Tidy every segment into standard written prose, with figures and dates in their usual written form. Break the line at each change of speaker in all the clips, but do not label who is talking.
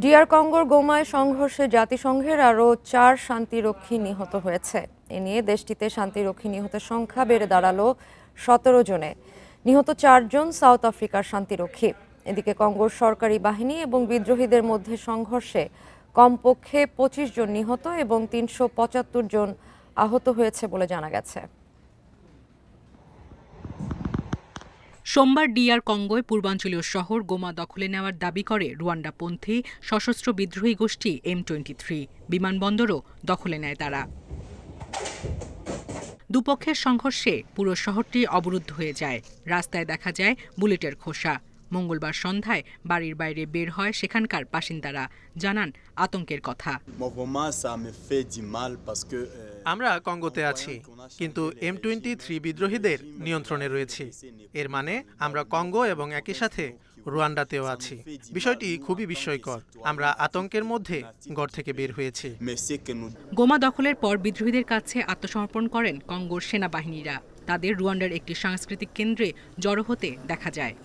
DR কঙ্গোর গোমায় সংঘর্ষে জাতিসংঘের আরও 4 শান্তিরক্ষী নিহত হয়েছে। এ নিয়ে দেশটিতে শান্তিরক্ষী নিহতের সংখ্যা বেড়ে দাঁড়ালো 17 জনে। নিহত 4 জন সাউথ আফ্রিকার শান্তিরক্ষী। এদিকে কঙ্গোর সরকারি বাহিনী এবং বিদ্রোহীদের মধ্যে সংঘর্ষে কমপক্ষে 25 জন নিহত এবং 375 জন আহত হয়েছে বলে জানা গেছে।
সোমবার ডিআর কঙ্গোয় পূর্বাঞ্চলীয় শহর গোমা দখলে নেওয়ার দাবি করে রুয়ান্ডাপন্থী সশস্ত্র বিদ্রোহী গোষ্ঠী M23। বিমানবন্দরও দখলে নেয় তারা। দুপক্ষের সংঘর্ষে পুরো শহরটি অবরুদ্ধ হয়ে যায়। রাস্তায় দেখা যায় বুলেটের খোসা। মঙ্গলবার সন্ধ্যায় বাড়ির বাইরে বের হয় সেখানকার বাসিন্দারা, জানান আতঙ্কের কথা।
আমরা কঙ্গোতে আছি, কিন্তু M23 বিদ্রোহীদের নিয়ন্ত্রণে রয়েছি। এর মানে আমরা কঙ্গো এবং একই সাথে রুয়ান্ডাতেও আছি। বিষয়টি খুবই বিস্ময়কর। আমরা আতঙ্কের মধ্যে ঘর থেকে বের হয়েছি।
গোমা দখলের পর বিদ্রোহীদের কাছে আত্মসমর্পণ করেন কঙ্গোর সেনাবাহিনীরা। তাদের রুয়ান্ডার একটি সাংস্কৃতিক কেন্দ্রে জড়ো হতে দেখা যায়।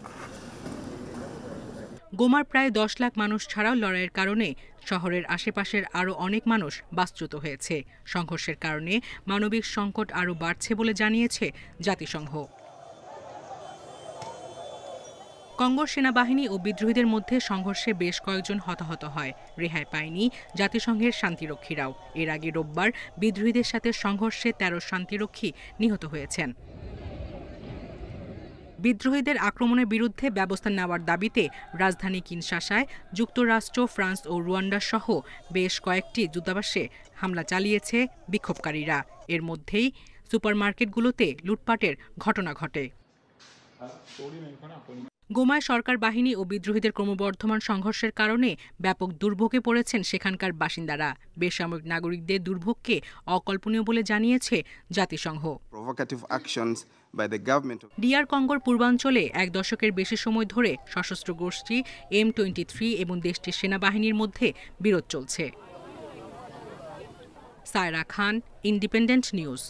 গোমার প্রায় 10 লাখ মানুষ ছাড়াও লড়াইয়ের কারণে শহরের আশেপাশের আরও অনেক মানুষ বাস্তুত হয়েছে। সংঘর্ষের কারণে মানবিক সংকট আরও বাড়ছে বলে জানিয়েছে জাতিসংঘ। কঙ্গোর সেনাবাহিনী ও বিদ্রোহীদের মধ্যে সংঘর্ষে বেশ কয়েকজন হতাহত হয়। রেহাই পায়নি জাতিসংঘের শান্তিরক্ষীরাও। এর আগে রোববার বিদ্রোহীদের সাথে সংঘর্ষে 13 শান্তিরক্ষী নিহত হয়েছেন। বিদ্রোহীদের আক্রমণের বিরুদ্ধে ব্যবস্থা নেওয়ার দাবিতে রাজধানী কিনশাসায় যুক্তরাষ্ট্র, ফ্রান্স ও রুয়ান্ডা সহ বেশ কয়েকটি দূতাবাসে হামলা চালিয়েছে বিক্ষোভকারীরা। এর মধ্যেই সুপারমার্কেটগুলোতে লুটপাটের ঘটনা ঘটে। গোমায় সরকার বাহিনী ও বিদ্রোহীদের ক্রমবর্ধমান সংঘর্ষের কারণে ব্যাপক দুর্ভোগে পড়েছেন সেখানকার বাসিন্দারা। বেসামরিক নাগরিকদের দুর্ভোগকে অকল্পনীয় বলে জানিয়েছে জাতিসংঘ। ডিআর কঙ্গোর পূর্বাঞ্চলে 1 দশকের বেশি সময় ধরে সশস্ত্র গোষ্ঠী M23 এবং দেশটির সেনাবাহিনীর মধ্যে বিরোধ চলছে। সায়রা খান, ইন্ডিপেন্ডেন্ট নিউজ।